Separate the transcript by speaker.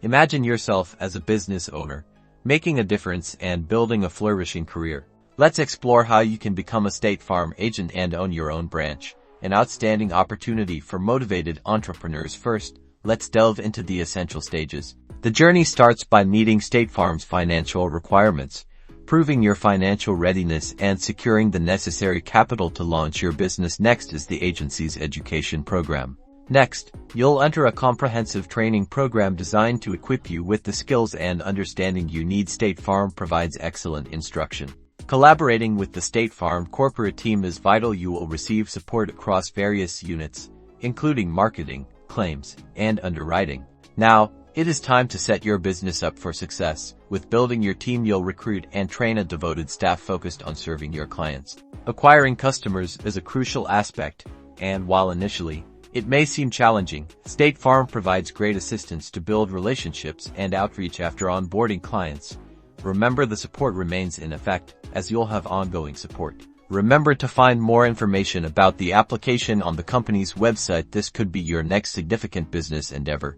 Speaker 1: Imagine yourself as a business owner, making a difference and building a flourishing career. Let's explore how you can become a State Farm agent and own your own branch, an outstanding opportunity for motivated entrepreneurs. First, let's delve into the essential stages. The journey starts by meeting State Farm's financial requirements, proving your financial readiness and securing the necessary capital to launch your business. Next is the agency's education program. Next, you'll enter a comprehensive training program designed to equip you with the skills and understanding you need. State Farm provides excellent instruction. Collaborating with the State Farm corporate team is vital. You will receive support across various units, including marketing, claims, and underwriting. Now, it is time to set your business up for success. With building your team, you'll recruit and train a devoted staff focused on serving your clients. Acquiring customers is a crucial aspect, and while initially it may seem challenging, State Farm provides great assistance to build relationships and outreach after onboarding clients. Remember, the support remains in effect, as you'll have ongoing support. Remember to find more information about the application on the company's website. This could be your next significant business endeavor.